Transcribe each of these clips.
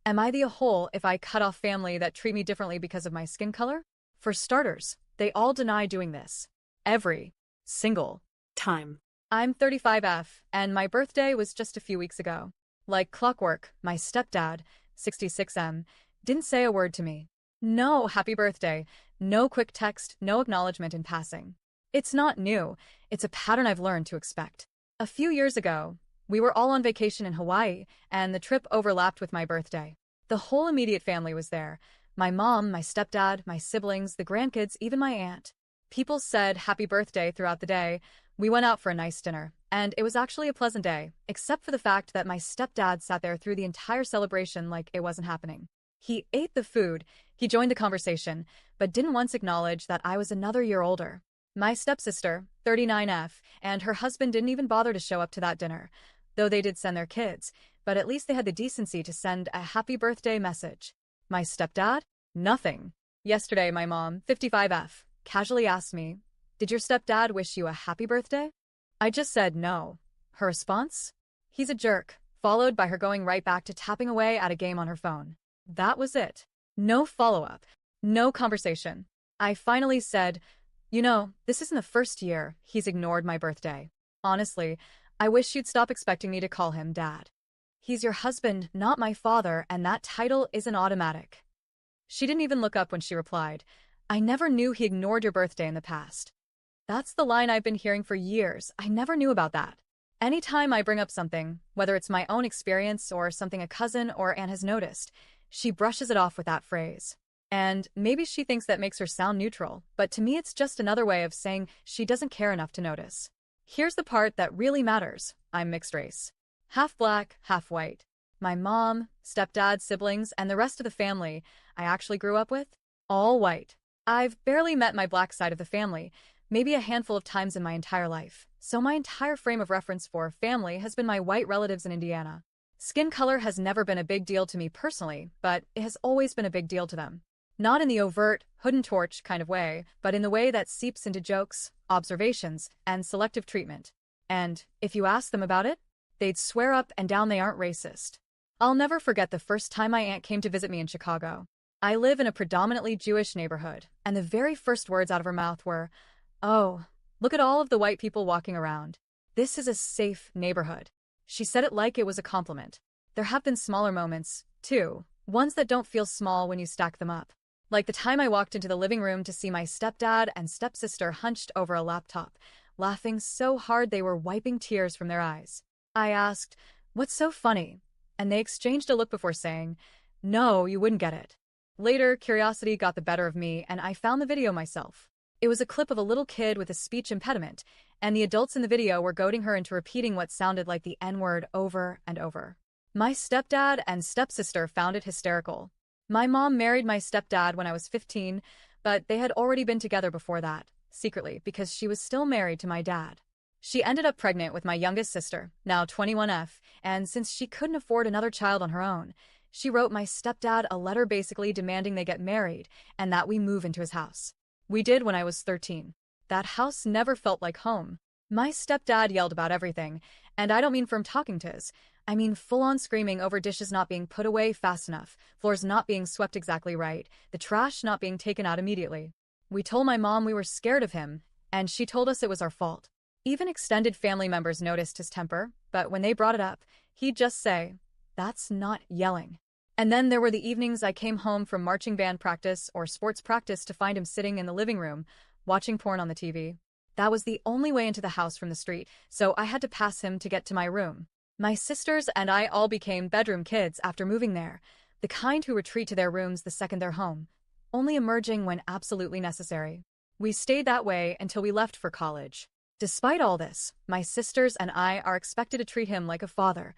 Am I the a-hole if I cut off family that treat me differently because of my skin color? For starters, they all deny doing this. Every single Time. I'm 35F, and my birthday was just a few weeks ago. Like clockwork, my stepdad, 66M, didn't say a word to me. No happy birthday, no quick text, no acknowledgement in passing. It's not new, it's a pattern I've learned to expect. A few years ago, we were all on vacation in Hawaii, and the trip overlapped with my birthday. The whole immediate family was there. My mom, my stepdad, my siblings, the grandkids, even my aunt. People said happy birthday throughout the day. We went out for a nice dinner, and it was actually a pleasant day, except for the fact that my stepdad sat there through the entire celebration like it wasn't happening. He ate the food, he joined the conversation, but didn't once acknowledge that I was another year older. My stepsister, 39F, and her husband didn't even bother to show up to that dinner, though they did send their kids, but at least they had the decency to send a happy birthday message. My stepdad? Nothing. Yesterday, my mom, 55F, casually asked me, "Did your stepdad wish you a happy birthday?" I just said no. Her response? "He's a jerk," followed by her going right back to tapping away at a game on her phone. That was it. No follow-up. No conversation. I finally said, this isn't the first year he's ignored my birthday. Honestly, I wish you'd stop expecting me to call him Dad. He's your husband, not my father, and that title isn't automatic. She didn't even look up when she replied, "I never knew he ignored your birthday in the past." That's the line I've been hearing for years. I never knew about that. Anytime I bring up something, whether it's my own experience or something a cousin or aunt has noticed, she brushes it off with that phrase. And maybe she thinks that makes her sound neutral, but to me it's just another way of saying she doesn't care enough to notice. Here's the part that really matters. I'm mixed race. Half black, half white. My mom, stepdad, siblings, and the rest of the family I actually grew up with, all white. I've barely met my black side of the family, maybe a handful of times in my entire life. So my entire frame of reference for family has been my white relatives in Indiana. Skin color has never been a big deal to me personally, but it has always been a big deal to them. Not in the overt, hood and torch kind of way, but in the way that seeps into jokes, observations, and selective treatment. And if you ask them about it, they'd swear up and down they aren't racist. I'll never forget the first time my aunt came to visit me in Chicago. I live in a predominantly Jewish neighborhood, and the very first words out of her mouth were, "Oh, look at all of the white people walking around. This is a safe neighborhood." She said it like it was a compliment. There have been smaller moments, too, ones that don't feel small when you stack them up. Like the time I walked into the living room to see my stepdad and stepsister hunched over a laptop, laughing so hard they were wiping tears from their eyes. I asked, "What's so funny?" And they exchanged a look before saying, "No, you wouldn't get it." Later, curiosity got the better of me, and I found the video myself. It was a clip of a little kid with a speech impediment, and the adults in the video were goading her into repeating what sounded like the N-word over and over. My stepdad and stepsister found it hysterical. My mom married my stepdad when I was 15, but they had already been together before that, secretly, because she was still married to my dad. She ended up pregnant with my youngest sister, now 21F, and since she couldn't afford another child on her own, she wrote my stepdad a letter basically demanding they get married and that we move into his house. We did when I was 13. That house never felt like home. My stepdad yelled about everything, and I don't mean from talking tos. I mean full-on screaming over dishes not being put away fast enough, floors not being swept exactly right, the trash not being taken out immediately. We told my mom we were scared of him, and she told us it was our fault. Even extended family members noticed his temper, but when they brought it up, he'd just say, "That's not yelling." And then there were the evenings I came home from marching band practice or sports practice to find him sitting in the living room, watching porn on the TV. That was the only way into the house from the street, so I had to pass him to get to my room. My sisters and I all became bedroom kids after moving there, the kind who retreat to their rooms the second they're home, only emerging when absolutely necessary. We stayed that way until we left for college. Despite all this, my sisters and I are expected to treat him like a father.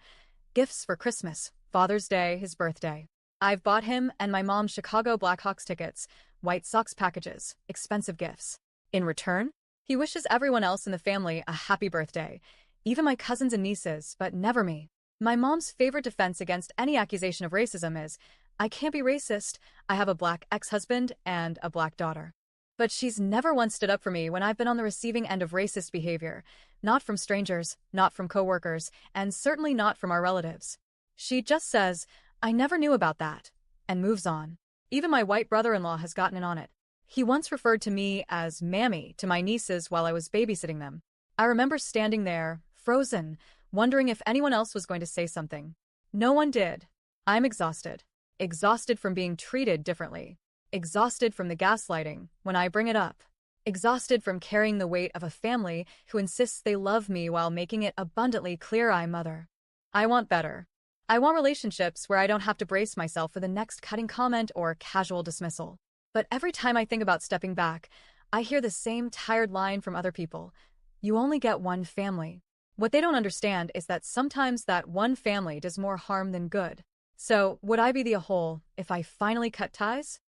Gifts for Christmas, Father's Day, his birthday. I've bought him and my mom Chicago Blackhawks tickets, White Sox packages, expensive gifts. In return, he wishes everyone else in the family a happy birthday, even my cousins and nieces, but never me. My mom's favorite defense against any accusation of racism is, "I can't be racist, I have a black ex-husband and a black daughter." But she's never once stood up for me when I've been on the receiving end of racist behavior, not from strangers, not from coworkers, and certainly not from our relatives. She just says, I never knew about that. And moves on. Even my white brother-in-law has gotten in on it. He once referred to me as Mammy to my nieces while I was babysitting them. I remember standing there, frozen, wondering if anyone else was going to say something. No one did. I'm exhausted. Exhausted from being treated differently. Exhausted from the gaslighting when I bring it up. Exhausted from carrying the weight of a family who insists they love me while making it abundantly clear I'm mother. I want better. I want relationships where I don't have to brace myself for the next cutting comment or casual dismissal. But every time I think about stepping back, I hear the same tired line from other people. You only get one family. What they don't understand is that sometimes that one family does more harm than good. So, would I be the whole if I finally cut ties?